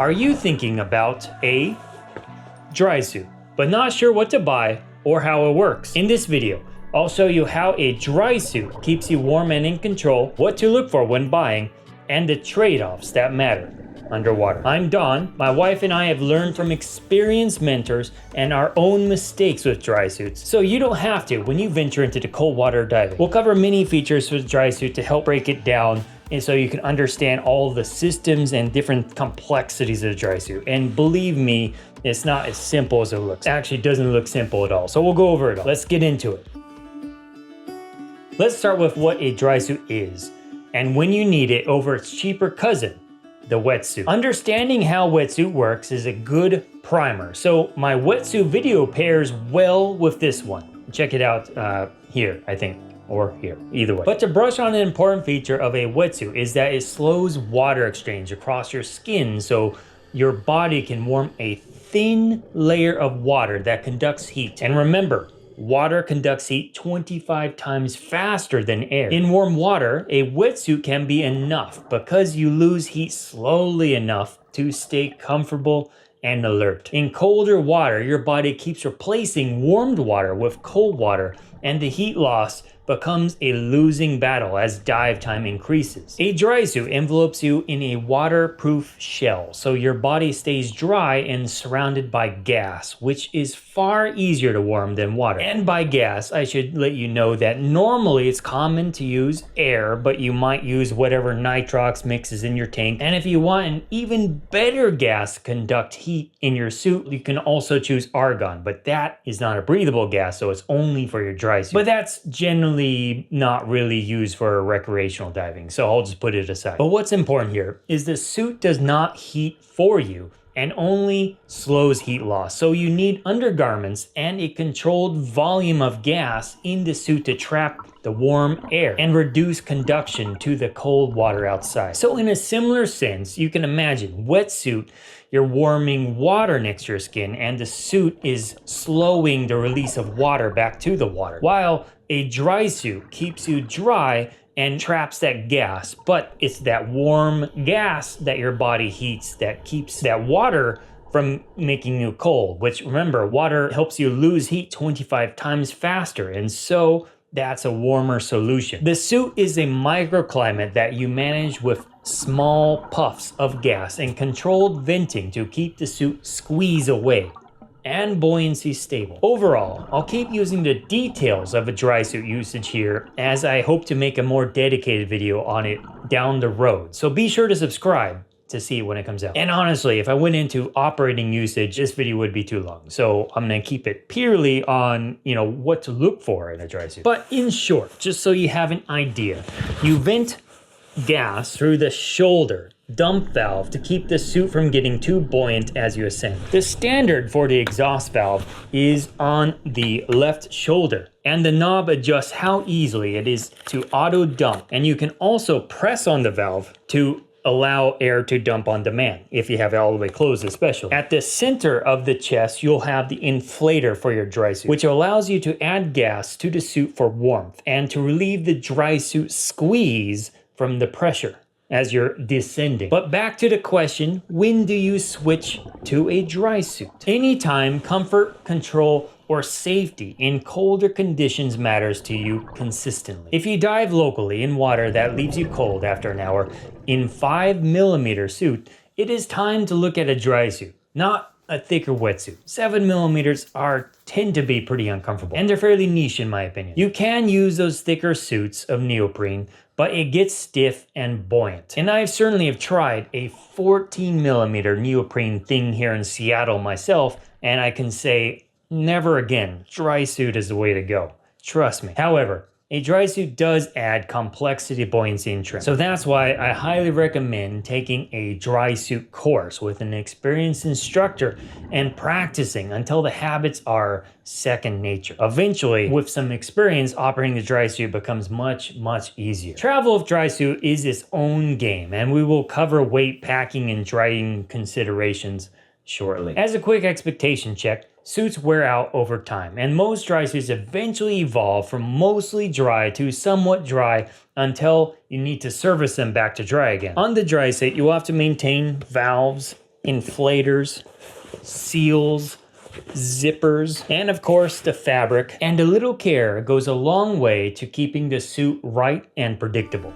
Are you thinking about a Drysuit, but not sure what to buy or how it works? In this video, I'll show you how a Drysuit keeps you warm and in control, what to look for when buying, and the trade-offs that matter underwater. I'm Don. My wife and I have learned from experienced mentors and our own mistakes with Drysuits, so you don't have to when you venture into the cold water diving. We'll cover many features with Drysuit to help break it down, and so you can understand all the systems and different complexities of the Drysuit. And believe me, it's not as simple as it looks. It actually doesn't look simple at all. So we'll go over it all. Let's get into it. Let's start with what a Drysuit is, and when you need it over its cheaper cousin, the wetsuit. Understanding how wetsuit works is a good primer. So my wetsuit video pairs well with this one. Check it out here, I think. Or here, either way. But to brush on an important feature of a wetsuit is that it slows water exchange across your skin so your body can warm a thin layer of water that conducts heat. And remember, water conducts heat 25 times faster than air. In warm water, a wetsuit can be enough because you lose heat slowly enough to stay comfortable and alert. In colder water, your body keeps replacing warmed water with cold water, and the heat loss becomes a losing battle as dive time increases. A Drysuit envelopes you in a waterproof shell, so your body stays dry and surrounded by gas, which is far easier to warm than water. And by gas, I should let you know that normally it's common to use air, but you might use whatever nitrox mixes in your tank. And if you want an even better gas to conduct heat in your suit, you can also choose argon, but that is not a breathable gas, so it's only for your Drysuit. But that's generally not really used for recreational diving, so I'll just put it aside. But what's important here is the suit does not heat for you and only slows heat loss. So you need undergarments and a controlled volume of gas in the suit to trap the warm air and reduce conduction to the cold water outside. So in a similar sense, you can imagine wetsuit, you're warming water next to your skin and the suit is slowing the release of water back to the water, while a Drysuit keeps you dry and traps that gas, but it's that warm gas that your body heats that keeps that water from making you cold, which remember, water helps you lose heat 25 times faster, and so that's a warmer solution. The suit is a microclimate that you manage with small puffs of gas and controlled venting to keep the suit squeeze away and buoyancy stable. Overall, I'll keep using the details of a Drysuit usage here as I hope to make a more dedicated video on it down the road. So be sure to subscribe to see it when it comes out. And honestly, if I went into operating usage, this video would be too long. So I'm gonna keep it purely on, what to look for in a Drysuit. But in short, just so you have an idea, you vent gas through the shoulder dump valve to keep the suit from getting too buoyant as you ascend. The standard for the exhaust valve is on the left shoulder, and the knob adjusts how easily it is to auto dump, and you can also press on the valve to allow air to dump on demand, if you have it all the way closed especially. At the center of the chest, you'll have the inflator for your Drysuit, which allows you to add gas to the suit for warmth and to relieve the Drysuit squeeze from the pressure as you're descending. But back to the question, when do you switch to a Drysuit? Anytime comfort, control, or safety in colder conditions matters to you consistently. If you dive locally in water that leaves you cold after an hour in 5mm suit, it is time to look at a Drysuit, not a thicker wetsuit. 7mm tend to be pretty uncomfortable, and they're fairly niche in my opinion. You can use those thicker suits of neoprene, but it gets stiff and buoyant. And I certainly have tried a 14mm neoprene thing here in Seattle myself, and I can say, never again. Drysuit is the way to go. Trust me. However, a Drysuit does add complexity, buoyancy, and trim. So that's why I highly recommend taking a Drysuit course with an experienced instructor and practicing until the habits are second nature. Eventually, with some experience, operating the Drysuit becomes much, much easier. Travel with Drysuit is its own game, and we will cover weight, packing, and drying considerations shortly. As a quick expectation check, suits wear out over time, and most Drysuits eventually evolve from mostly dry to somewhat dry until you need to service them back to dry again. On the Drysuit, you will have to maintain valves, inflators, seals, zippers, and of course the fabric. And a little care goes a long way to keeping the suit right and predictable.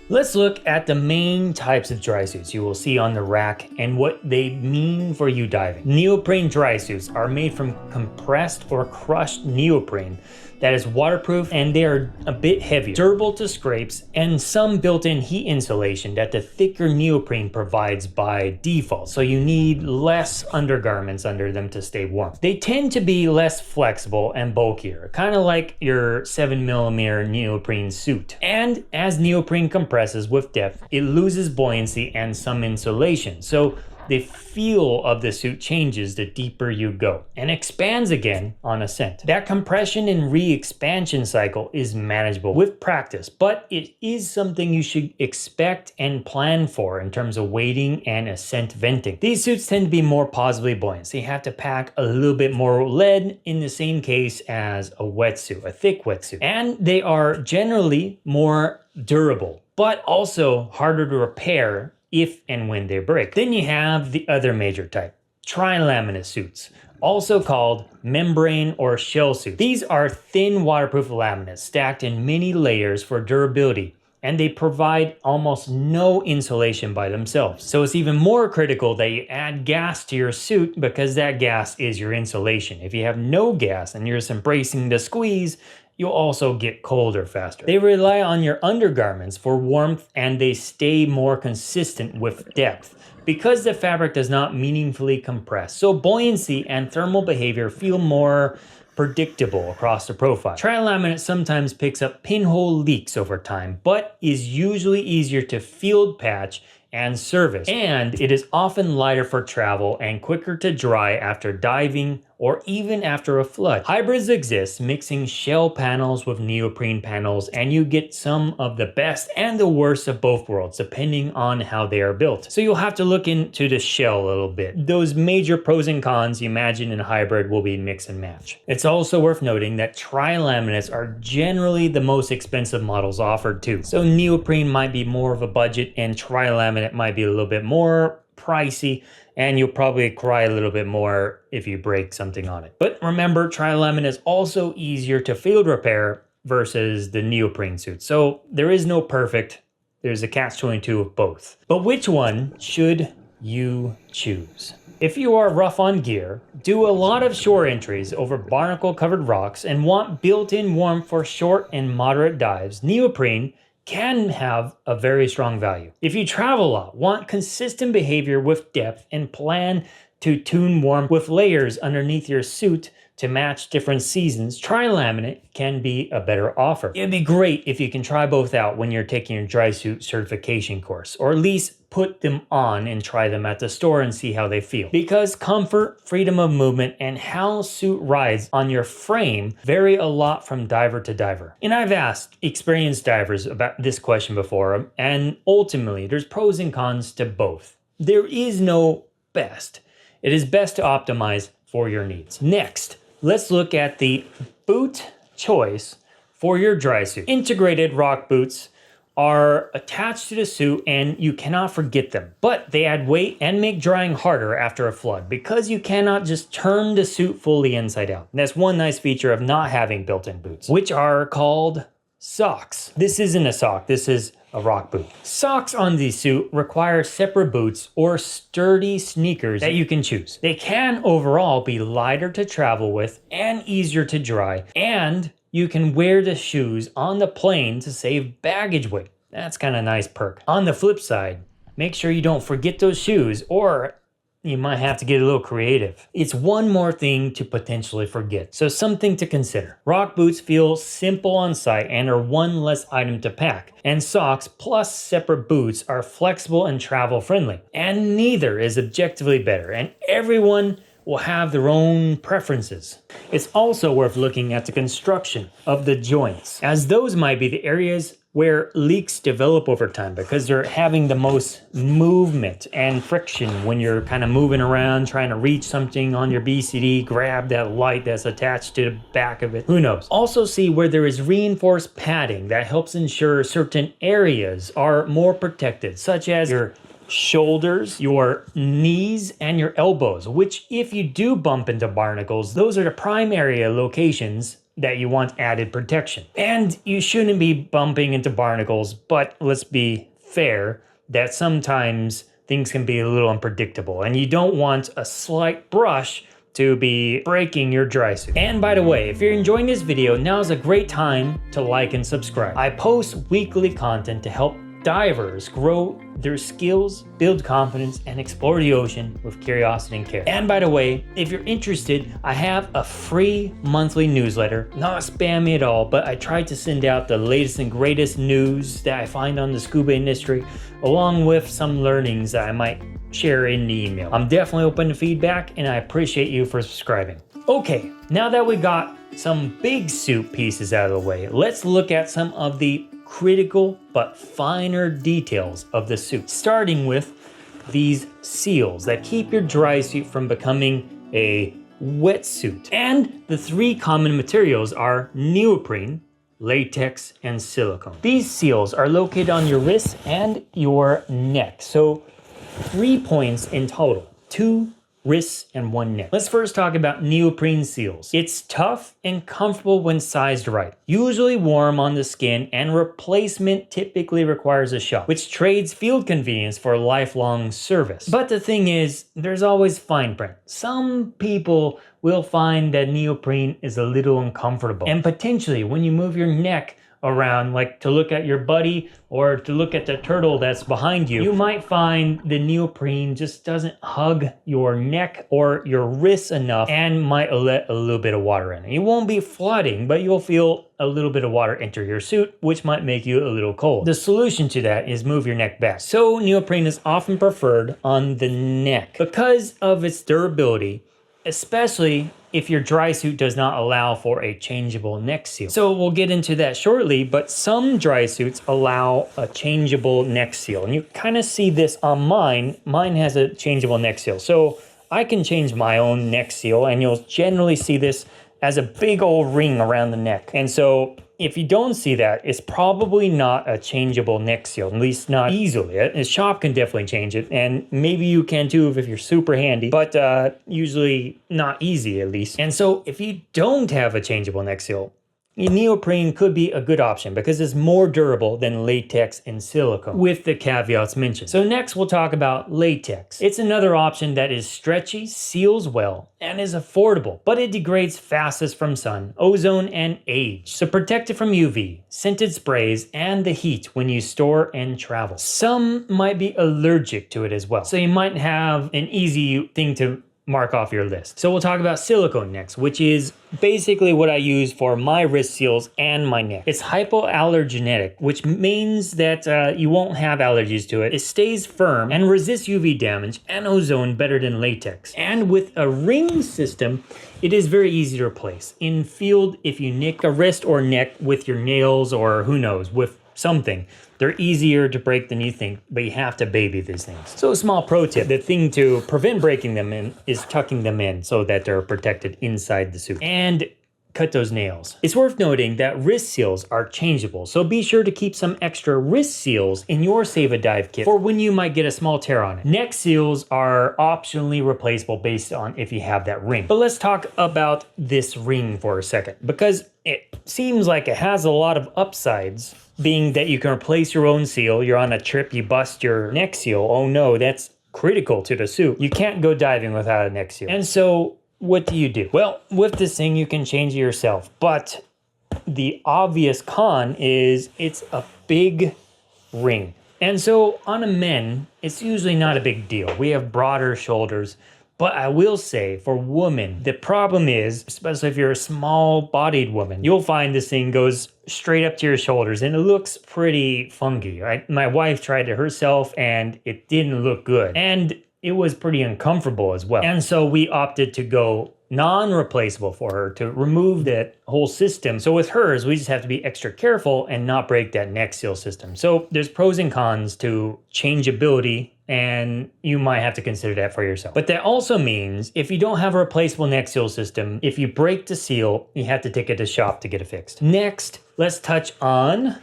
Let's look at the main types of dry suits you will see on the rack and what they mean for you diving. Neoprene dry suits are made from compressed or crushed neoprene that is waterproof, and they are a bit heavier, durable to scrapes, and some built-in heat insulation that the thicker neoprene provides by default, so you need less undergarments under them to stay warm. They tend to be less flexible and bulkier, kind of like your 7mm neoprene suit. And as neoprene compresses with depth, it loses buoyancy and some insulation, so the feel of the suit changes the deeper you go and expands again on ascent. That compression and re-expansion cycle is manageable with practice, but it is something you should expect and plan for in terms of weighting and ascent venting. These suits tend to be more positively buoyant, so you have to pack a little bit more lead in the same case as a wetsuit, a thick wetsuit. And they are generally more durable, but also harder to repair if and when they break. Then you have the other major type, tri-laminate suits, also called membrane or shell suits. These are thin waterproof laminates stacked in many layers for durability, and they provide almost no insulation by themselves. So it's even more critical that you add gas to your suit, because that gas is your insulation. If you have no gas and you're just embracing the squeeze, you'll also get colder faster. They rely on your undergarments for warmth, and they stay more consistent with depth because the fabric does not meaningfully compress. So buoyancy and thermal behavior feel more predictable across the profile. Tri-laminate sometimes picks up pinhole leaks over time, but is usually easier to field patch and service. And it is often lighter for travel and quicker to dry after diving or even after a flood. Hybrids exist, mixing shell panels with neoprene panels, and you get some of the best and the worst of both worlds, depending on how they are built. So you'll have to look into the shell a little bit. Those major pros and cons you imagine in a hybrid will be mix and match. It's also worth noting that tri-laminates are generally the most expensive models offered too. So neoprene might be more of a budget, and tri-laminate might be a little bit more pricey, and you'll probably cry a little bit more if you break something on it. But remember, tri-laminate is also easier to field repair versus the neoprene suit. So there is no perfect, there's a catch-22 of both. But which one should you choose? If you are rough on gear, do a lot of shore entries over barnacle-covered rocks, and want built-in warmth for short and moderate dives, neoprene can have a very strong value. If you travel a lot, want consistent behavior with depth, and plan to tune warmth with layers underneath your suit to match different seasons, tri-laminate can be a better offer. It'd be great if you can try both out when you're taking your dry suit certification course, or at least put them on and try them at the store and see how they feel. Because comfort, freedom of movement, and how suit rides on your frame vary a lot from diver to diver. And I've asked experienced divers about this question before, and ultimately there's pros and cons to both. There is no best. It is best to optimize for your needs. Next, let's look at the boot choice for your dry suit. Integrated rock boots are attached to the suit, and you cannot forget them, but they add weight and make drying harder after a flood because you cannot just turn the suit fully inside out. And that's one nice feature of not having built-in boots, which are called socks. This isn't a sock, this is a rock boot. Socks on the suit require separate boots or sturdy sneakers that you can choose. They can overall be lighter to travel with and easier to dry, and you can wear the shoes on the plane to save baggage weight. That's kind of a nice perk. On the flip side, make sure you don't forget those shoes, or you might have to get a little creative. It's one more thing to potentially forget, so something to consider. Rock boots feel simple on sight and are one less item to pack, and socks plus separate boots are flexible and travel friendly. And neither is objectively better, and everyone will have their own preferences. It's also worth looking at the construction of the joints, as those might be the areas where leaks develop over time because they're having the most movement and friction when you're kind of moving around, trying to reach something on your BCD, grab that light that's attached to the back of it. Who knows? Also see where there is reinforced padding that helps ensure certain areas are more protected, such as your shoulders, your knees, and your elbows, which if you do bump into barnacles, those are the prime area locations that you want added protection. And you shouldn't be bumping into barnacles, but let's be fair that sometimes things can be a little unpredictable and you don't want a slight brush to be breaking your dry suit. And by the way, if you're enjoying this video, now's a great time to like and subscribe. I post weekly content to help divers grow their skills, build confidence, and explore the ocean with curiosity and care. And by the way, if you're interested, I have a free monthly newsletter, not spammy at all, but I try to send out the latest and greatest news that I find on the scuba industry, along with some learnings that I might share in the email. I'm definitely open to feedback, and I appreciate you for subscribing. Okay, now that we got some big suit pieces out of the way, let's look at some of the critical but finer details of the suit, starting with these seals that keep your dry suit from becoming a wetsuit. And the three common materials are neoprene, latex, and silicone. These seals are located on your wrists and your neck, so 3 points in total, 2 wrists and 1 neck. Let's first talk about neoprene seals. It's tough and comfortable when sized right, usually warm on the skin, and replacement typically requires a shop, which trades field convenience for lifelong service. But the thing is, there's always fine print. Some people will find that neoprene is a little uncomfortable, and potentially when you move your neck around, like to look at your buddy or to look at the turtle that's behind you, you might find the neoprene just doesn't hug your neck or your wrists enough and might let a little bit of water in. You won't be flooding, but you'll feel a little bit of water enter your suit, which might make you a little cold. The solution to that is move your neck back. So neoprene is often preferred on the neck because of its durability, especially if your dry suit does not allow for a changeable neck seal. So we'll get into that shortly, but some dry suits allow a changeable neck seal. And you kind of see this on mine. Mine has a changeable neck seal. So I can change my own neck seal, and you'll generally see this as a big old ring around the neck. And so if you don't see that, it's probably not a changeable neck seal, at least not easily. A shop can definitely change it, and maybe you can too if you're super handy, but usually not easy at least. And so if you don't have a changeable neck seal, neoprene could be a good option because it's more durable than latex and silicone, with the caveats mentioned. So next we'll talk about latex. It's another option that is stretchy, seals well, and is affordable, but it degrades fastest from sun, ozone, and age. So protect it from UV, scented sprays, and the heat when you store and travel. Some might be allergic to it as well, so you might have an easy thing to mark off your list. So we'll talk about silicone next, which is basically what I use for my wrist seals and my neck. It's hypoallergenic, which means that you won't have allergies to it. It stays firm and resists UV damage and ozone better than latex. And with a ring system, it is very easy to replace. In field, if you nick a wrist or neck with your nails or who knows, with something, they're easier to break than you think, but you have to baby these things. So a small pro tip, the thing to prevent breaking them in is tucking them in so that they're protected inside the suit. And cut those nails. It's worth noting that wrist seals are changeable, so be sure to keep some extra wrist seals in your Save a Dive kit for when you might get a small tear on it. Neck seals are optionally replaceable based on if you have that ring. But let's talk about this ring for a second, because it seems like it has a lot of upsides, being that you can replace your own seal. You're on a trip, you bust your neck seal. Oh no, that's critical to the suit. You can't go diving without a neck seal. And so what do you do? Well, with this thing, you can change it yourself, but the obvious con is it's a big ring. And so on a men, it's usually not a big deal. We have broader shoulders, but I will say for women, the problem is, especially if you're a small-bodied woman, you'll find this thing goes straight up to your shoulders and it looks pretty funky, right? My wife tried it herself and it didn't look good. And it was pretty uncomfortable as well. And so we opted to go non-replaceable for her to remove that whole system. So with hers, we just have to be extra careful and not break that neck seal system. So there's pros and cons to changeability, and you might have to consider that for yourself. But that also means if you don't have a replaceable neck seal system, if you break the seal, you have to take it to shop to get it fixed. Next, let's touch on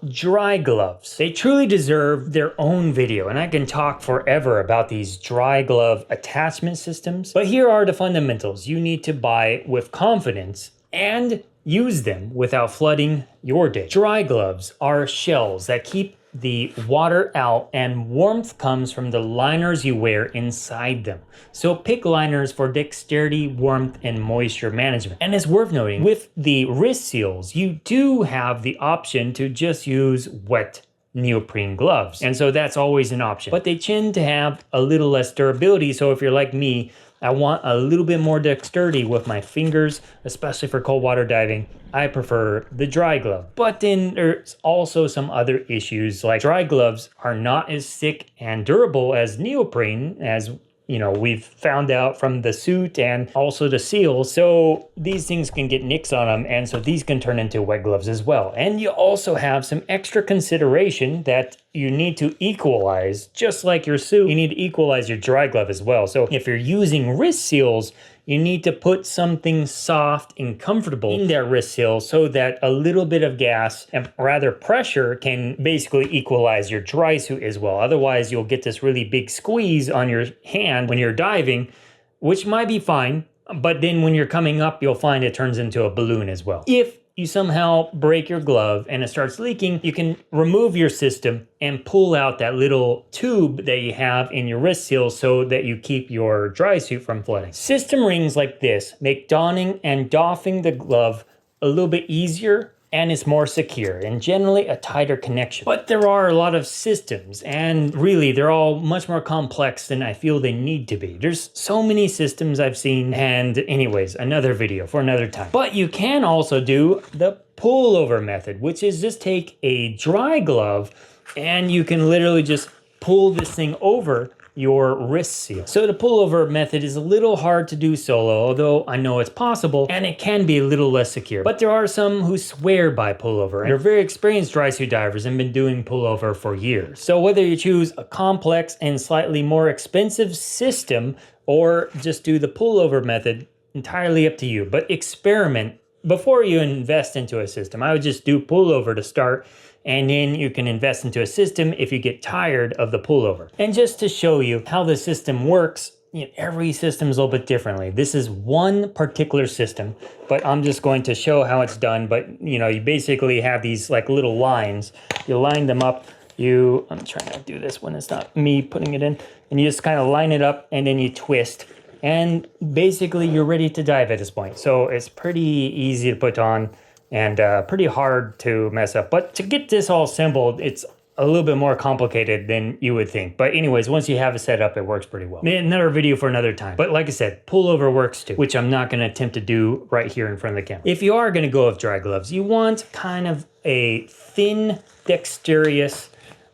dry gloves. They truly deserve their own video, and I can talk forever about these dry glove attachment systems, but here are the fundamentals you need to buy with confidence and use them without flooding your day. Dry gloves are shells that keep the water out, and warmth comes from the liners you wear inside them. So pick liners for dexterity, warmth, and moisture management. And it's worth noting, with the wrist seals, you do have the option to just use wet neoprene gloves. And so that's always an option. But they tend to have a little less durability. So if you're like me, I want a little bit more dexterity with my fingers, especially for cold water diving. I prefer the dry glove. But then there's also some other issues, like dry gloves are not as thick and durable as neoprene, as we've found out from the suit and also the seal. So these things can get nicks on them, and so these can turn into wet gloves as well. And you also have some extra consideration that you need to equalize. Just like your suit, you need to equalize your dry glove as well. So if you're using wrist seals, you need to put something soft and comfortable in that wrist seal so that a little bit of gas and rather pressure can basically equalize your dry suit as well. Otherwise, you'll get this really big squeeze on your hand when you're diving, which might be fine, but then when you're coming up, you'll find it turns into a balloon as well. If you somehow break your glove and it starts leaking, you can remove your system and pull out that little tube that you have in your wrist seal so that you keep your dry suit from flooding. System rings like this make donning and doffing the glove a little bit easier, and it's more secure and generally a tighter connection. But there are a lot of systems, and really they're all much more complex than I feel they need to be. There's so many systems I've seen, and anyways, another video for another time. But you can also do the pullover method, which is just take a dry glove and you can literally just pull this thing over your wrist seal. So the pullover method is a little hard to do solo, although I know it's possible, and it can be a little less secure. But there are some who swear by pullover, and they're very experienced dry suit divers and been doing pullover for years. So whether you choose a complex and slightly more expensive system or just do the pullover method, entirely up to you. But experiment before you invest into a system. I would just do pullover to start, and then you can invest into a system if you get tired of the pullover. And just to show you how the system works, every system is a little bit differently. This is one particular system, but I'm just going to show how it's done. But you basically have these like little lines. You line them up. I'm trying to do this when it's not me putting it in. And you just kind of line it up and then you twist. And basically you're ready to dive at this point. So it's pretty easy to put on and pretty hard to mess up. But to get this all assembled, it's a little bit more complicated than you would think. But anyways, once you have it set up, it works pretty well. Another video for another time. But like I said, pullover works too, which I'm not gonna attempt to do right here in front of the camera. If you are gonna go with dry gloves, you want kind of a thin, dexterous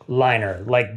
liner. Like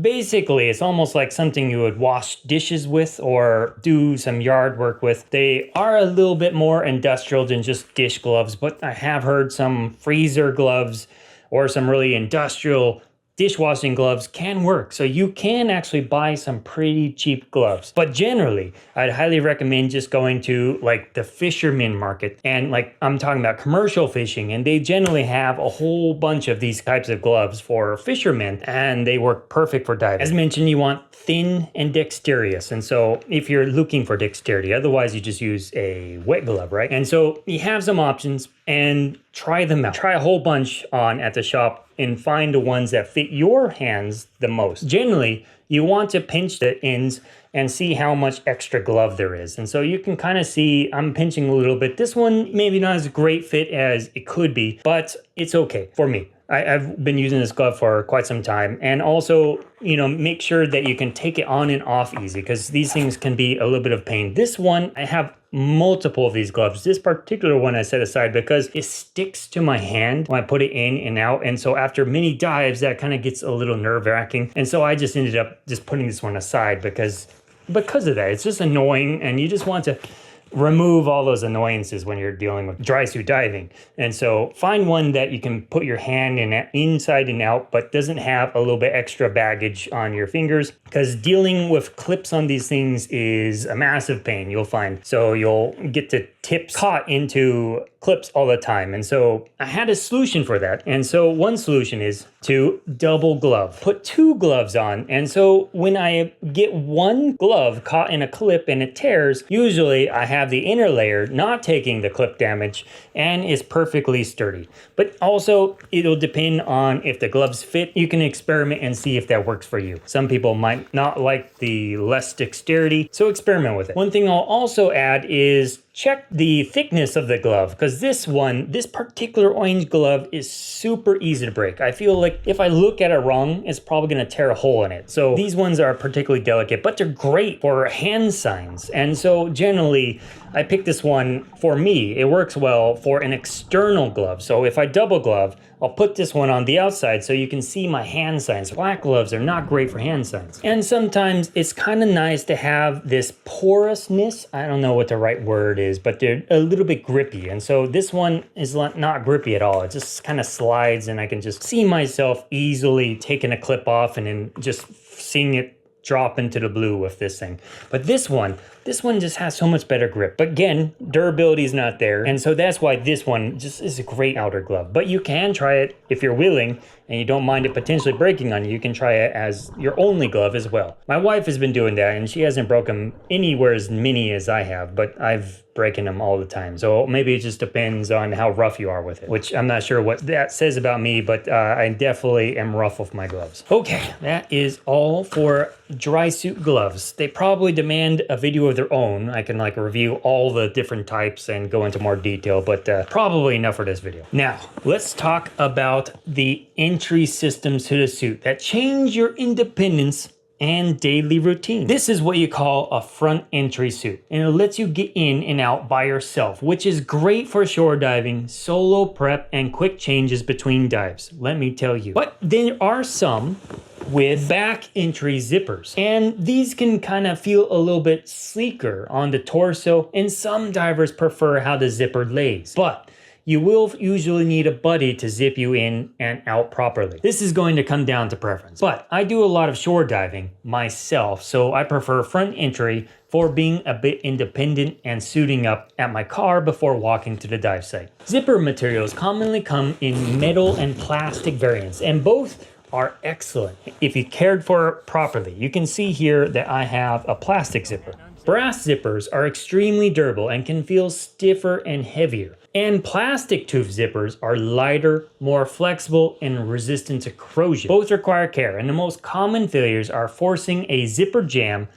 basically, it's almost like something you would wash dishes with or do some yard work with. They are a little bit more industrial than just dish gloves, but I have heard some freezer gloves or some really industrial dishwashing gloves can work. So you can actually buy some pretty cheap gloves. But generally, I'd highly recommend just going to like the fisherman market. And like I'm talking about commercial fishing, and they generally have a whole bunch of these types of gloves for fishermen, and they work perfect for diving. As mentioned, you want thin and dexterous. And so if you're looking for dexterity, otherwise you just use a wet glove, right? And so you have some options and try them out. Try a whole bunch on at the shop and find the ones that fit your hands the most. Generally, you want to pinch the ends and see how much extra glove there is. And so you can kind of see, I'm pinching a little bit. This one maybe not as great fit as it could be, but it's okay for me. I've been using this glove for quite some time. And also, make sure that you can take it on and off easy, because these things can be a little bit of pain. This one, I have multiple of these gloves. This particular one I set aside because it sticks to my hand when I put it in and out. And so after many dives, that kind of gets a little nerve-wracking. And so I just ended up just putting this one aside because of that. It's just annoying, and you just want to remove all those annoyances when you're dealing with dry suit diving. And so find one that you can put your hand in inside and out, but doesn't have a little bit extra baggage on your fingers, because dealing with clips on these things is a massive pain, you'll find. So you'll get the tips caught into clips all the time. And so I had a solution for that. And so one solution is to double glove. Put 2 gloves on. And so when I get one glove caught in a clip and it tears, usually I have the inner layer not taking the clip damage and is perfectly sturdy. But also it'll depend on if the gloves fit. You can experiment and see if that works for you. Some people might not like the less dexterity, so experiment with it. One thing I'll also add is check the thickness of the glove, because this particular orange glove is super easy to break. I feel like if I look at it wrong, it's probably going to tear a hole in it. So these ones are particularly delicate, but they're great for hand signs. And so generally, I picked this one for me. It works well for an external glove. So if I double glove, I'll put this one on the outside so you can see my hand signs. Black gloves are not great for hand signs. And sometimes it's kind of nice to have this porousness. I don't know what the right word is, but they're a little bit grippy. And so this one is not grippy at all. It just kind of slides, and I can just see myself easily taking a clip off and then just seeing it drop into the blue with this thing. But this one just has so much better grip. But again, durability is not there. And so that's why this one just is a great outer glove. But you can try it if you're willing and you don't mind it potentially breaking on you. You can try it as your only glove as well. My wife has been doing that, and she hasn't broken anywhere as many as I have, but I've breaking them all the time. So maybe it just depends on how rough you are with it, which I'm not sure what that says about me, but I definitely am rough with my gloves. Okay, that is all for Drysuit gloves. They probably demand a video of their own. I can review all the different types and go into more detail, but probably enough for this video. Now, let's talk about the entry systems to the suit that change your independence and daily routine. This is what you call a front entry suit, and it lets you get in and out by yourself, which is great for shore diving, solo prep, and quick changes between dives, let me tell you. But there are some with back entry zippers, and these can kind of feel a little bit sleeker on the torso, and some divers prefer how the zipper lays. But you will usually need a buddy to zip you in and out properly. This is going to come down to preference. But I do a lot of shore diving myself, so I prefer front entry for being a bit independent and suiting up at my car before walking to the dive site. Zipper materials commonly come in metal and plastic variants, and both are excellent if you cared for it properly. You can see here that I have a plastic zipper. Brass zippers are extremely durable and can feel stiffer and heavier. And plastic tooth zippers are lighter, more flexible, and resistant to corrosion. Both require care, and the most common failures are forcing a zipper jam,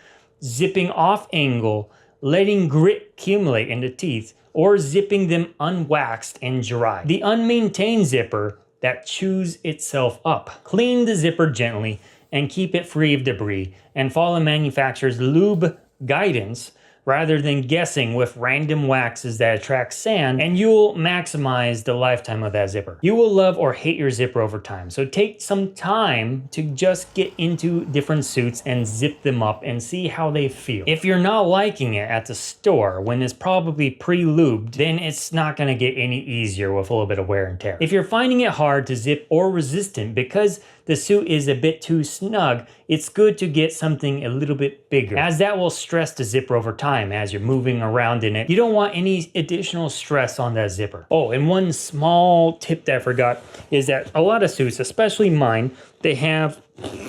zipping off angle, letting grit accumulate in the teeth, or zipping them unwaxed and dry. The unmaintained zipper that chews itself up. Clean the zipper gently and keep it free of debris, and follow manufacturer's lube guidance rather than guessing with random waxes that attract sand, and you'll maximize the lifetime of that zipper. You will love or hate your zipper over time, so take some time to just get into different suits and zip them up and see how they feel. If you're not liking it at the store when it's probably pre-lubed, then it's not gonna get any easier with a little bit of wear and tear. If you're finding it hard to zip or resistant because the suit is a bit too snug, it's good to get something a little bit bigger, as that will stress the zipper over time as you're moving around in it. You don't want any additional stress on that zipper. Oh, and one small tip that I forgot is that a lot of suits, especially mine, they have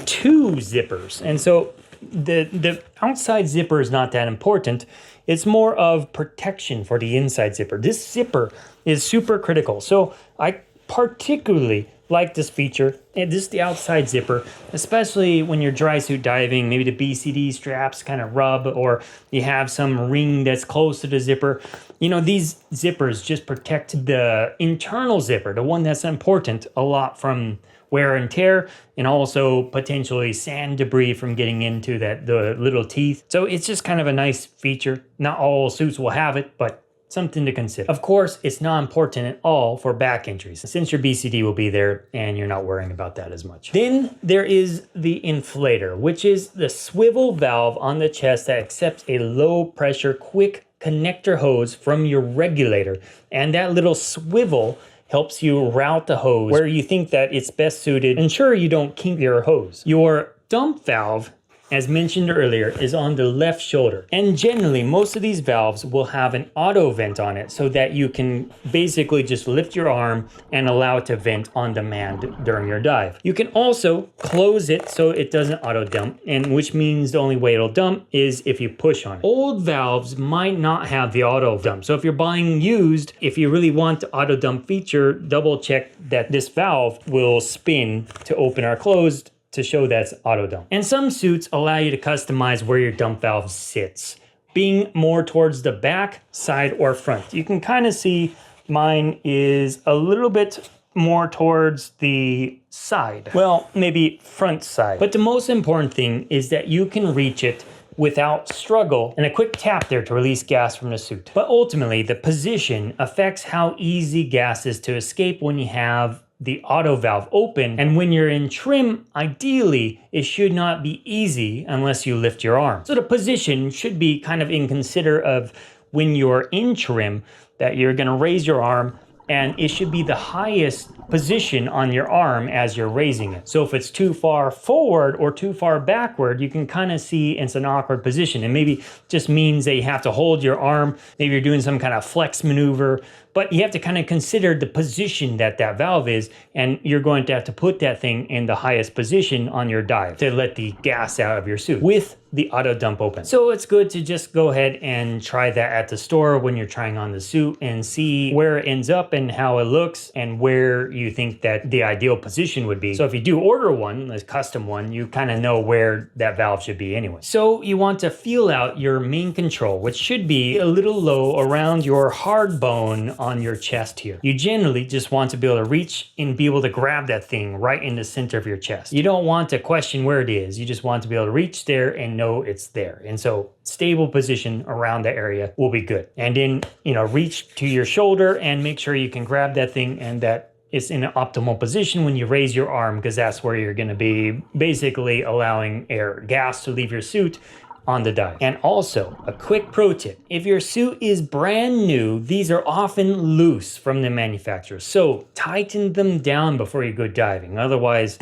2 zippers. And so the outside zipper is not that important. It's more of protection for the inside zipper. This zipper is super critical. So I particularly like this feature, and this is the outside zipper, especially when you're dry suit diving, maybe the BCD straps kind of rub, or you have some ring that's close to the zipper. You know, these zippers just protect the internal zipper, the one that's important, a lot from wear and tear, and also potentially sand debris from getting into the little teeth. So it's just kind of a nice feature. Not all suits will have it, but something to consider. Of course, it's not important at all for back entries, since your BCD will be there and you're not worrying about that as much. Then there is the inflator, which is the swivel valve on the chest that accepts a low pressure, quick connector hose from your regulator, and that little swivel helps you route the hose where you think that it's best suited. Ensure you don't kink your hose. Your dump valve, as mentioned earlier, is on the left shoulder. And generally, most of these valves will have an auto vent on it so that you can basically just lift your arm and allow it to vent on demand during your dive. You can also close it so it doesn't auto dump, and which means the only way it'll dump is if you push on it. Old valves might not have the auto dump. So if you're buying used, if you really want the auto dump feature, double check that this valve will spin to open or close to show that's auto dump. And some suits allow you to customize where your dump valve sits, being more towards the back, side, or front. You can kind of see mine is a little bit more towards the side. Well, maybe front side. But the most important thing is that you can reach it without struggle and a quick tap there to release gas from the suit. But ultimately, the position affects how easy gas is to escape when you have the auto valve open, and when you're in trim, ideally, it should not be easy unless you lift your arm. So the position should be kind of in consider of when you're in trim, that you're gonna raise your arm, and it should be the highest position on your arm as you're raising it. So if it's too far forward or too far backward, you can kind of see it's an awkward position, and maybe just means that you have to hold your arm, maybe you're doing some kind of flex maneuver, but you have to kind of consider the position that that valve is, and you're going to have to put that thing in the highest position on your dive to let the gas out of your suit with the auto dump open. So it's good to just go ahead and try that at the store when you're trying on the suit and see where it ends up and how it looks and where you think that the ideal position would be. So if you do order one, a custom one, you kind of know where that valve should be anyway. So you want to feel out your main control, which should be a little low around your hard bone on your chest here. You generally just want to be able to reach and be able to grab that thing right in the center of your chest. You don't want to question where it is. You just want to be able to reach there and know it's there. And so stable position around the area will be good. And then, reach to your shoulder and make sure you can grab that thing and that it's in an optimal position when you raise your arm, because that's where you're going to be basically allowing gas to leave your suit on the dive. And also, a quick pro tip: if your suit is brand new, these are often loose from the manufacturer. So tighten them down before you go diving. Otherwise,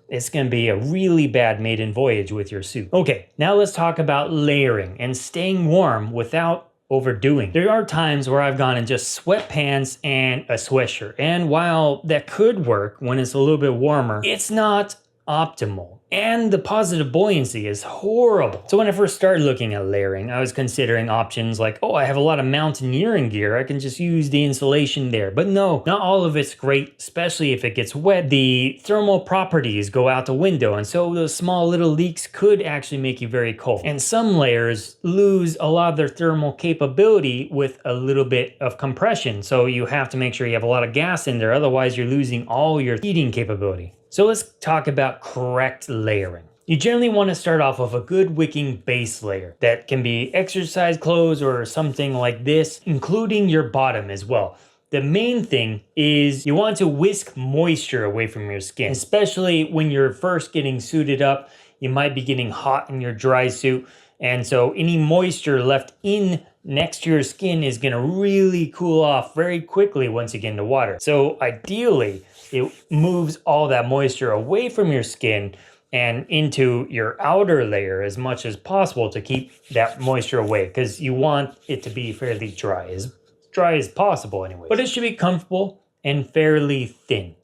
it's going to be a really bad maiden voyage with your suit. Okay, now let's talk about layering and staying warm without overdoing. There are times where I've gone in just sweatpants and a sweatshirt, and while that could work when it's a little bit warmer, it's not optimal. And the positive buoyancy is horrible. So when I first started looking at layering, I was considering options like, oh, I have a lot of mountaineering gear, I can just use the insulation there. But no, not all of it's great, especially if it gets wet. The thermal properties go out the window, and so those small little leaks could actually make you very cold. And some layers lose a lot of their thermal capability with a little bit of compression. So you have to make sure you have a lot of gas in there, otherwise you're losing all your heating capability. So let's talk about correct layering. You generally want to start off with a good wicking base layer that can be exercise clothes or something like this, including your bottom as well. The main thing is you want to whisk moisture away from your skin, especially when you're first getting suited up. You might be getting hot in your dry suit, and so any moisture left in next to your skin is going to really cool off very quickly once you get into water. So ideally, it moves all that moisture away from your skin and into your outer layer as much as possible to keep that moisture away, because you want it to be fairly dry as possible anyway. But it should be comfortable and fairly thin.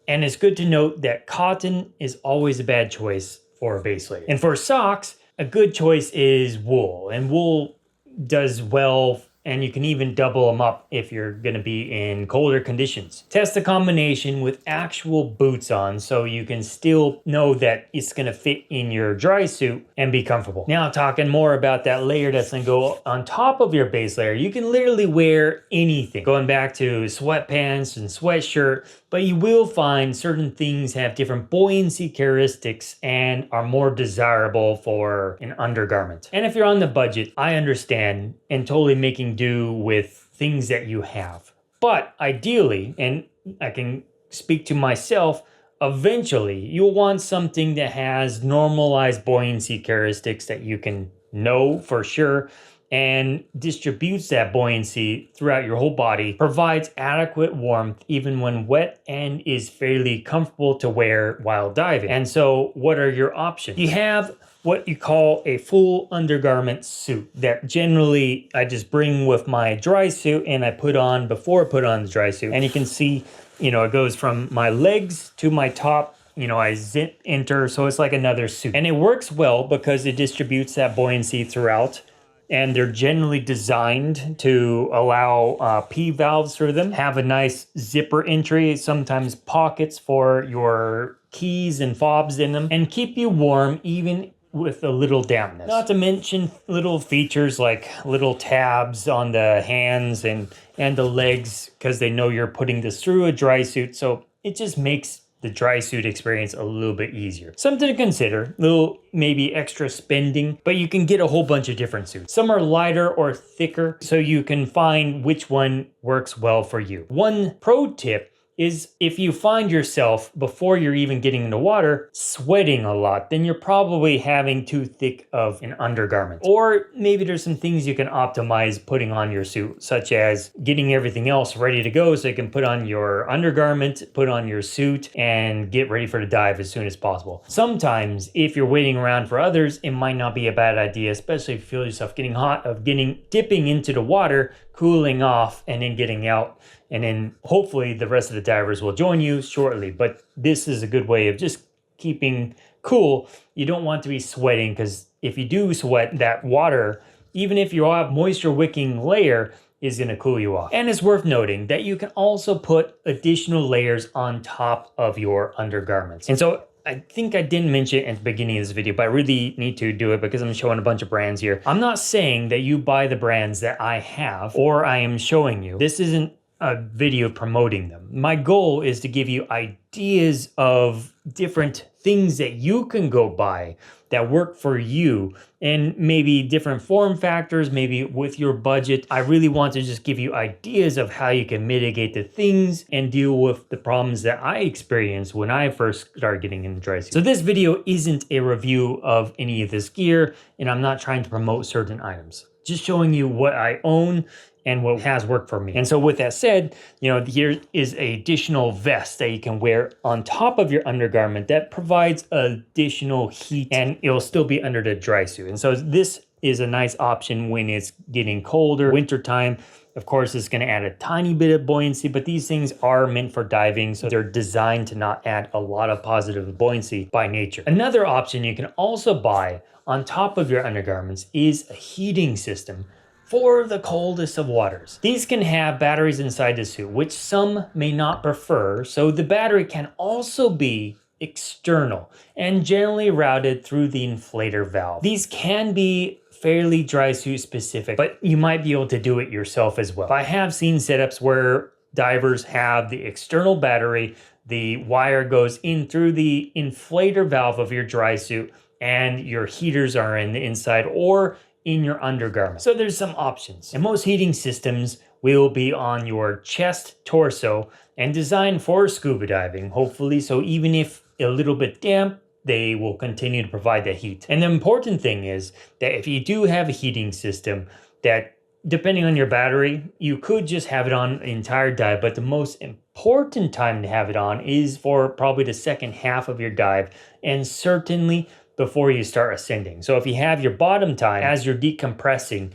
And it's good to note that cotton is always a bad choice for a base layer. And for socks, a good choice is wool, and wool does well, and you can even double them up if you're going to be in colder conditions. Test the combination with actual boots on so you can still know that it's going to fit in your dry suit and be comfortable. Now, talking more about that layer that's going to go on top of your base layer, you can literally wear anything. Going back to sweatpants and sweatshirt, but you will find certain things have different buoyancy characteristics and are more desirable for an undergarment. And if you're on the budget, I understand, and totally making do with things that you have. But ideally, and I can speak to myself, eventually you'll want something that has normalized buoyancy characteristics that you can know for sure and distributes that buoyancy throughout your whole body, provides adequate warmth even when wet, and is fairly comfortable to wear while diving. And so what are your options? You have what you call a full undergarment suit that generally I just bring with my dry suit and I put on before I put on the dry suit. And you can see, it goes from my legs to my top. I enter, so it's like another suit. And it works well because it distributes that buoyancy throughout. And they're generally designed to allow P valves through them, have a nice zipper entry, sometimes pockets for your keys and fobs in them, and keep you warm even with a little dampness. Not to mention little features like little tabs on the hands and the legs, because they know you're putting this through a dry suit, so it just makes the dry suit experience a little bit easier. Something to consider, little maybe extra spending, but you can get a whole bunch of different suits. Some are lighter or thicker, so you can find which one works well for you. One pro tip is if you find yourself, before you're even getting into water, sweating a lot, then you're probably having too thick of an undergarment. Or maybe there's some things you can optimize putting on your suit, such as getting everything else ready to go so you can put on your undergarment, put on your suit, and get ready for the dive as soon as possible. Sometimes, if you're waiting around for others, it might not be a bad idea, especially if you feel yourself getting hot, of dipping into the water, cooling off, and then getting out. And then hopefully the rest of the divers will join you shortly. But this is a good way of just keeping cool. You don't want to be sweating, because if you do sweat, that water, even if you have moisture wicking layer, is going to cool you off. And it's worth noting that you can also put additional layers on top of your undergarments. And so I think I didn't mention it at the beginning of this video, but I really need to do it because I'm showing a bunch of brands here. I'm not saying that you buy the brands that I have or I am showing you. This isn't a video promoting them. My goal is to give you ideas of different things that you can go buy that work for you, and maybe different form factors, maybe with your budget. I really want to just give you ideas of how you can mitigate the things and deal with the problems that I experienced when I first started getting into dry suit. So this video isn't a review of any of this gear, and I'm not trying to promote certain items. Just showing you what I own and what has worked for me. And so with that said, here is an additional vest that you can wear on top of your undergarment that provides additional heat, and it'll still be under the dry suit. And so this is a nice option when it's getting colder, wintertime. Of course, it's gonna add a tiny bit of buoyancy, but these things are meant for diving, so they're designed to not add a lot of positive buoyancy by nature. Another option you can also buy on top of your undergarments is a heating system for the coldest of waters. These can have batteries inside the suit, which some may not prefer, so the battery can also be external and generally routed through the inflator valve. These can be fairly dry suit specific, but you might be able to do it yourself as well. I have seen setups where divers have the external battery, the wire goes in through the inflator valve of your dry suit, and your heaters are in the inside or in your undergarment. So there's some options. And most heating systems will be on your chest, torso, and designed for scuba diving, hopefully. So even if a little bit damp, they will continue to provide the heat. And the important thing is that if you do have a heating system, that depending on your battery, you could just have it on the entire dive, but the most important time to have it on is for probably the second half of your dive, and certainly before you start ascending. So if you have your bottom time as you're decompressing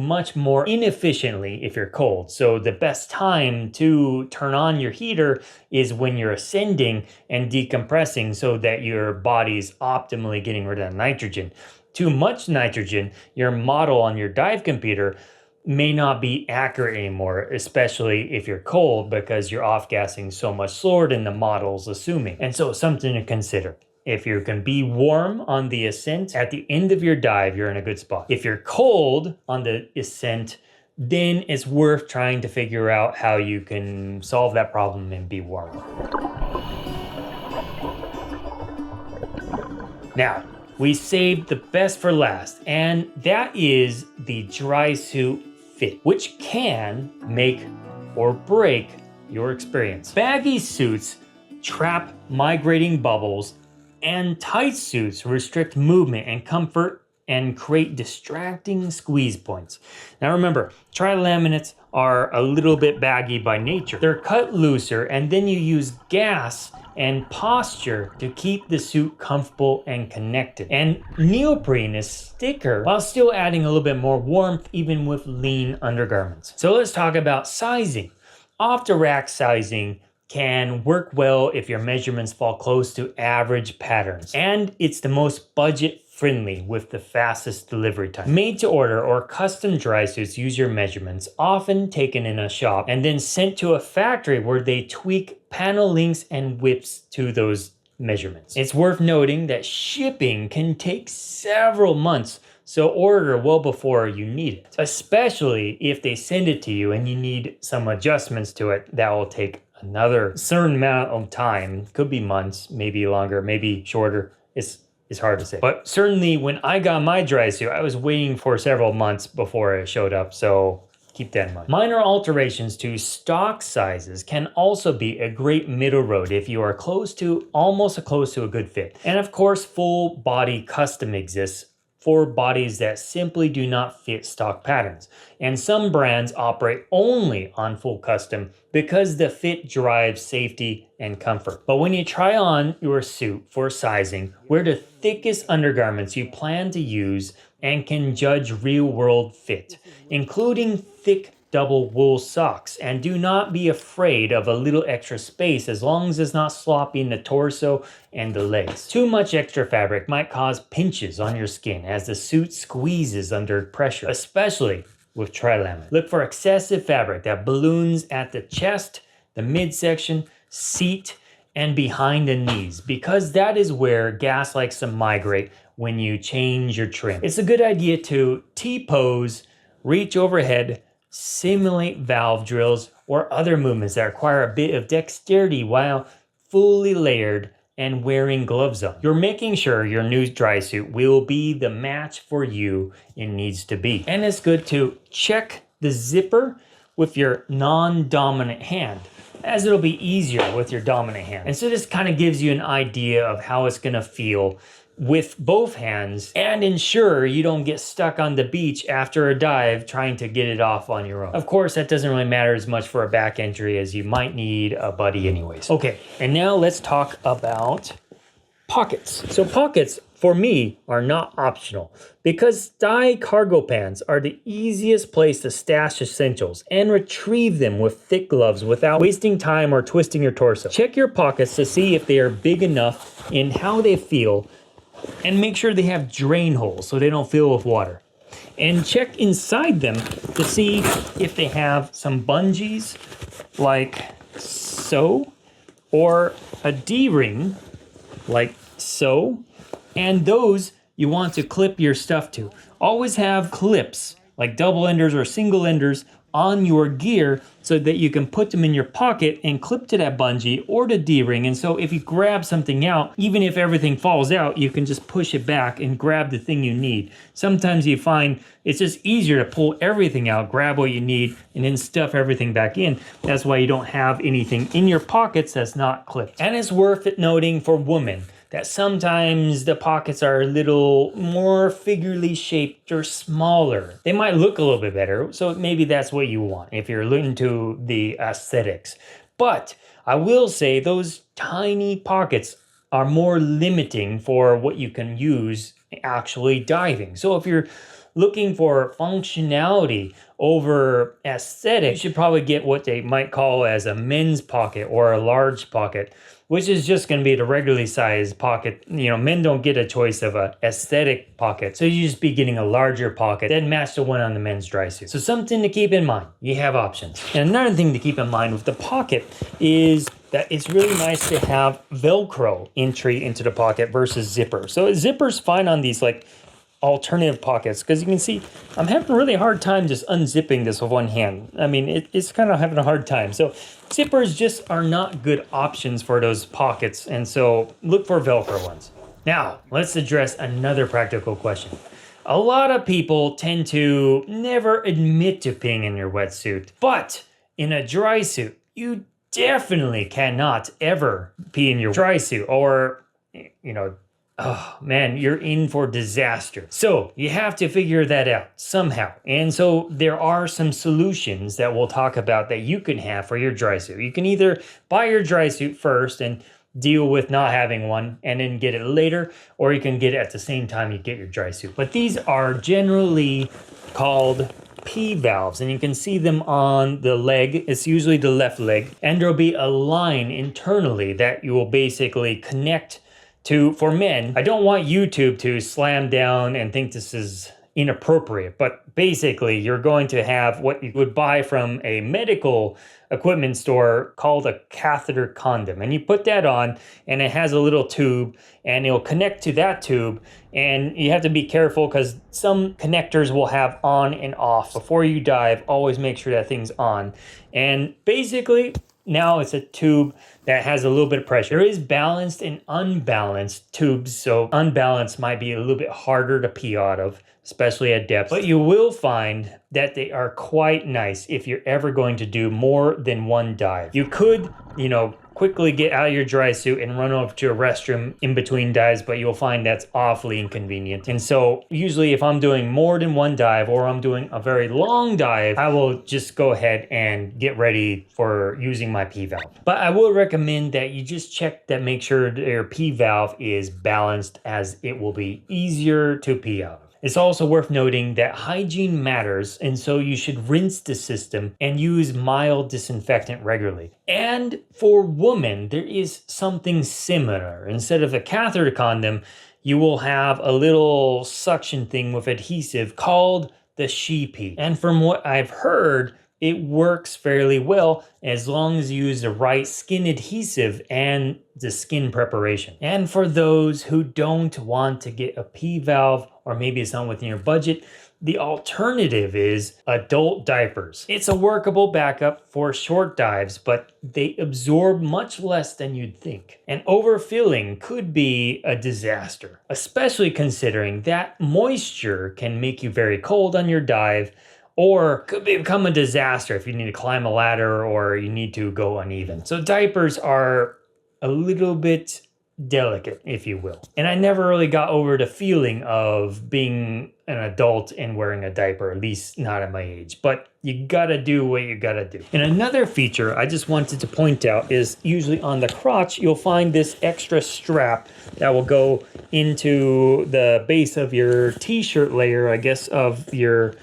much more inefficiently if you're cold. So the best time to turn on your heater is when you're ascending and decompressing, so that your body's optimally getting rid of nitrogen. Too much nitrogen, your model on your dive computer may not be accurate anymore, especially if you're cold, because you're off-gassing so much slower than the model's assuming. And so something to consider. If you can be warm on the ascent, at the end of your dive, you're in a good spot. If you're cold on the ascent, then it's worth trying to figure out how you can solve that problem and be warm. Now, we saved the best for last, and that is the dry suit fit, which can make or break your experience. Baggy suits trap migrating bubbles, and tight suits restrict movement and comfort and create distracting squeeze points. Now remember, tri-laminates are a little bit baggy by nature. They're cut looser, and then you use gas and posture to keep the suit comfortable and connected. And neoprene is thicker while still adding a little bit more warmth even with lean undergarments. So let's talk about sizing. Off-the-rack sizing can work well if your measurements fall close to average patterns. And it's the most budget friendly with the fastest delivery time. Made to order or custom dry suits use your measurements, often taken in a shop and then sent to a factory where they tweak panel lengths and widths to those measurements. It's worth noting that shipping can take several months, so order well before you need it, especially if they send it to you and you need some adjustments to it. That will take another certain amount of time. Could be months, maybe longer, maybe shorter. It's hard to say. But certainly when I got my dry suit, I was waiting for several months before it showed up, so keep that in mind. Minor alterations to stock sizes can also be a great middle road if you are almost close to a good fit. And of course, full body custom exists for bodies that simply do not fit stock patterns. And some brands operate only on full custom because the fit drives safety and comfort. But when you try on your suit for sizing, wear the thickest undergarments you plan to use and can judge real-world fit, including thick double wool socks. And do not be afraid of a little extra space as long as it's not sloppy in the torso and the legs. Too much extra fabric might cause pinches on your skin as the suit squeezes under pressure, especially with tri-laminate. Look for excessive fabric that balloons at the chest, the midsection, seat, and behind the knees, because that is where gas likes to migrate when you change your trim. It's a good idea to T-pose, reach overhead, simulate valve drills or other movements that require a bit of dexterity while fully layered and wearing gloves on. You're making sure your new dry suit will be the match for you it needs to be. And it's good to check the zipper with your non-dominant hand, as it'll be easier with your dominant hand. And so this kind of gives you an idea of how it's gonna feel with both hands, and ensure you don't get stuck on the beach after a dive trying to get it off on your own. Of course, that doesn't really matter as much for a back entry as you might need a buddy anyways. Okay, and now let's talk about pockets. So pockets, for me, are not optional because thigh cargo pants are the easiest place to stash essentials and retrieve them with thick gloves without wasting time or twisting your torso. Check your pockets to see if they are big enough in how they feel, and make sure they have drain holes so they don't fill with water. And check inside them to see if they have some bungees like so, or a D-ring like so, and those you want to clip your stuff to. Always have clips like double enders or single enders on your gear so that you can put them in your pocket and clip to that bungee or the D-ring. And so if you grab something out, even if everything falls out, you can just push it back and grab the thing you need. Sometimes you find it's just easier to pull everything out, grab what you need, and then stuff everything back in. That's why you don't have anything in your pockets that's not clipped. And it's worth it noting for women that sometimes the pockets are a little more figurally shaped or smaller. They might look a little bit better, so maybe that's what you want if you're looking to the aesthetics. But I will say those tiny pockets are more limiting for what you can use actually diving. So if you're looking for functionality over aesthetic, you should probably get what they might call as a men's pocket or a large pocket, which is just going to be the regularly sized pocket. You know, men don't get a choice of a aesthetic pocket, so you just be getting a larger pocket that match the one on the men's dry suit. So something to keep in mind, you have options. And another thing to keep in mind with the pocket is that it's really nice to have Velcro entry into the pocket versus zipper. So zipper's fine on these like alternative pockets, because you can see I'm having a really hard time just unzipping this with one hand. I mean, it's kind of having a hard time. So zippers just are not good options for those pockets, and so look for Velcro ones. Now, let's address another practical question. A lot of people tend to never admit to peeing in your wetsuit, but in a dry suit, you definitely cannot ever pee in your dry suit, or, you know, oh man, you're in for disaster. So you have to figure that out somehow. And so there are some solutions that we'll talk about that you can have for your dry suit. You can either buy your dry suit first and deal with not having one and then get it later, or you can get it at the same time you get your dry suit. But these are generally called P valves, and you can see them on the leg. It's usually the left leg, and there'll be a line internally that you will basically connect to. For men, I don't want YouTube to slam down and think this is inappropriate, but basically you're going to have what you would buy from a medical equipment store called a catheter condom, and you put that on and it has a little tube and it'll connect to that tube, and you have to be careful because some connectors will have on and off. Before you dive, always make sure that thing's on. And basically now it's a tube that has a little bit of pressure. There is balanced and unbalanced tubes, so unbalanced might be a little bit harder to pee out of, especially at depth. But you will find that they are quite nice if you're ever going to do more than one dive. You could, quickly get out of your dry suit and run over to a restroom in between dives, but you'll find that's awfully inconvenient. And so usually if I'm doing more than one dive or I'm doing a very long dive, I will just go ahead and get ready for using my P valve. But I will recommend that you just check that, make sure your P valve is balanced, as it will be easier to pee out of. It's also worth noting that hygiene matters, and so you should rinse the system and use mild disinfectant regularly. And for women, there is something similar. Instead of a catheter condom, you will have a little suction thing with adhesive called the She-Pee. And from what I've heard, it works fairly well as long as you use the right skin adhesive and the skin preparation. And for those who don't want to get a P valve, or maybe it's not within your budget, the alternative is adult diapers. It's a workable backup for short dives, but they absorb much less than you'd think. And overfilling could be a disaster, especially considering that moisture can make you very cold on your dive, or could become a disaster if you need to climb a ladder or you need to go uneven. So diapers are a little bit delicate, if you will. And I never really got over the feeling of being an adult and wearing a diaper, at least not at my age. But you gotta do what you gotta do. And another feature I just wanted to point out is usually on the crotch, you'll find this extra strap that will go into the base of your t-shirt layer, I guess, of your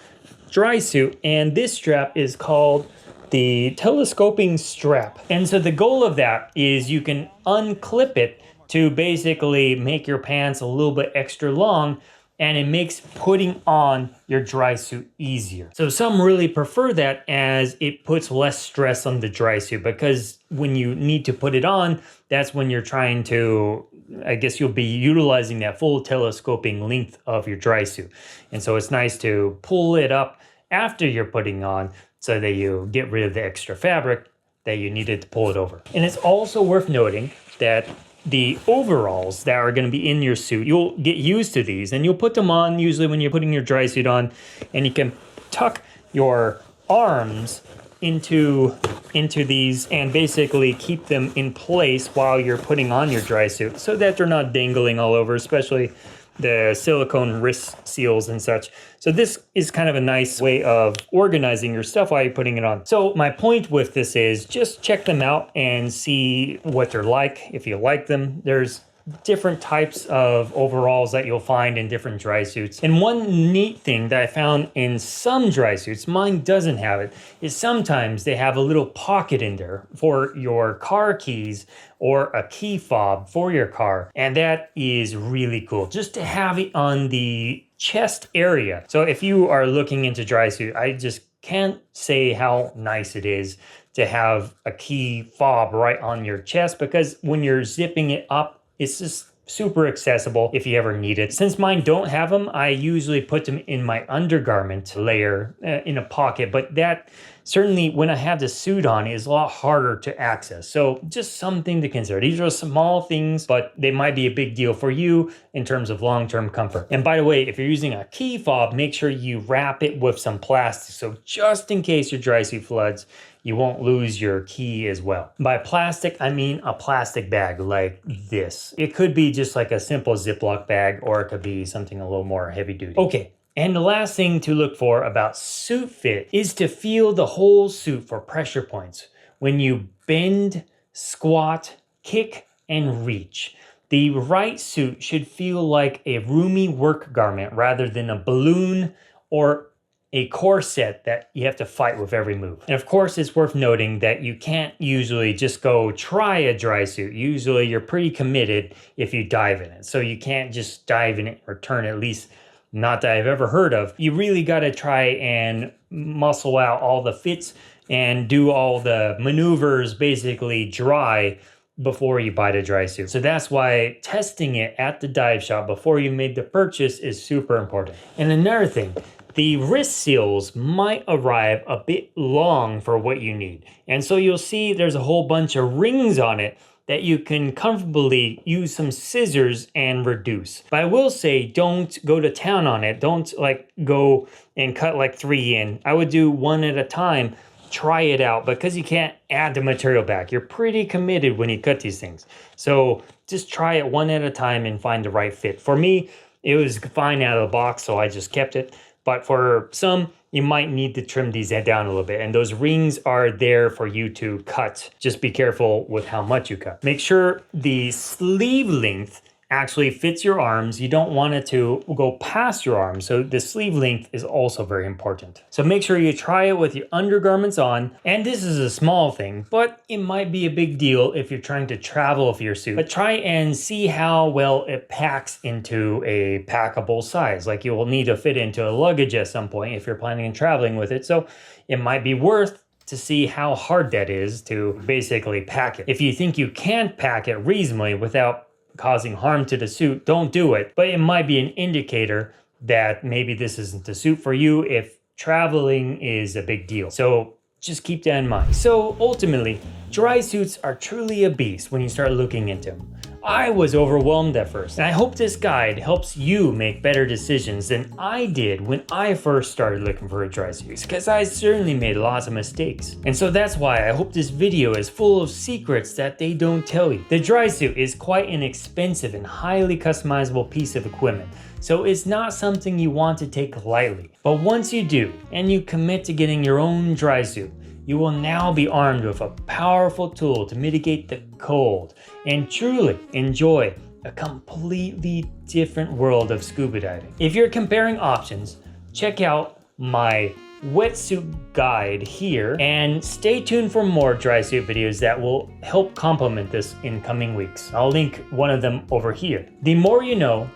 dry suit. And this strap is called the telescoping strap. And so the goal of that is you can unclip it to basically make your pants a little bit extra long, and it makes putting on your dry suit easier. So some really prefer that, as it puts less stress on the dry suit, because when you need to put it on, that's when you're trying to, I guess you'll be utilizing that full telescoping length of your dry suit. And so it's nice to pull it up after you're putting on so that you get rid of the extra fabric that you needed to pull it over. And it's also worth noting that the overalls that are going to be in your suit, you'll get used to these, and you'll put them on usually when you're putting your dry suit on, and you can tuck your arms into these and basically keep them in place while you're putting on your dry suit so that they're not dangling all over, especially the silicone wrist seals and such. So this is kind of a nice way of organizing your stuff while you're putting it on. So my point with this is just check them out and see what they're like, if you like them. There's different types of overalls that you'll find in different dry suits. And one neat thing that I found in some dry suits, mine doesn't have it, is sometimes they have a little pocket in there for your car keys or a key fob for your car. And that is really cool, just to have it on the chest area. So if you are looking into dry suit, I just can't say how nice it is to have a key fob right on your chest, because when you're zipping it up, it's just super accessible if you ever need it. Since mine don't have them, I usually put them in my undergarment layer in a pocket, but that certainly when I have the suit on is a lot harder to access. So just something to consider. These are small things, but they might be a big deal for you in terms of long-term comfort. And by the way, if you're using a key fob, make sure you wrap it with some plastic. So just in case your dry suit floods, you won't lose your key as well. By plastic, I mean a plastic bag like this. It could be just like a simple Ziploc bag, or it could be something a little more heavy duty. Okay, and the last thing to look for about suit fit is to feel the whole suit for pressure points. When you bend, squat, kick, and reach, the right suit should feel like a roomy work garment rather than a balloon or a corset that you have to fight with every move. And of course, it's worth noting that you can't usually just go try a dry suit. Usually you're pretty committed if you dive in it. So you can't just dive in it or turn, at least not that I've ever heard of. You really got to try and muscle out all the fits and do all the maneuvers basically dry before you buy the dry suit. So that's why testing it at the dive shop before you made the purchase is super important. And another thing, the wrist seals might arrive a bit long for what you need. And so you'll see there's a whole bunch of rings on it that you can comfortably use some scissors and reduce. But I will say, don't go to town on it. Don't like go and cut like 3 in. I would do 1 at a time. Try it out, because you can't add the material back. You're pretty committed when you cut these things. So just try it 1 at a time and find the right fit. For me, it was fine out of the box, so I just kept it. But for some, you might need to trim these down a little bit. And those rings are there for you to cut. Just be careful with how much you cut. Make sure the sleeve length actually fits your arms. You don't want it to go past your arms. So the sleeve length is also very important. So make sure you try it with your undergarments on. And this is a small thing, but it might be a big deal if you're trying to travel with your suit. But try and see how well it packs into a packable size. Like you will need to fit into a luggage at some point if you're planning on traveling with it. So it might be worth to see how hard that is to basically pack it. If you think you can't pack it reasonably without causing harm to the suit, don't do it. But it might be an indicator that maybe this isn't the suit for you if traveling is a big deal. So just keep that in mind. So ultimately, dry suits are truly a beast when you start looking into them. I was overwhelmed at first, and I hope this guide helps you make better decisions than I did when I first started looking for a dry suit, because I certainly made lots of mistakes. And so that's why I hope this video is full of secrets that they don't tell you. The dry suit is quite an expensive and highly customizable piece of equipment, so it's not something you want to take lightly. But once you do, and you commit to getting your own dry suit, you will now be armed with a powerful tool to mitigate the cold and truly enjoy a completely different world of scuba diving. If you're comparing options, check out my wetsuit guide here and stay tuned for more dry suit videos that will help complement this in coming weeks. I'll link one of them over here. The more you know,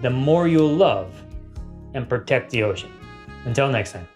the more you'll love and protect the ocean. Until next time.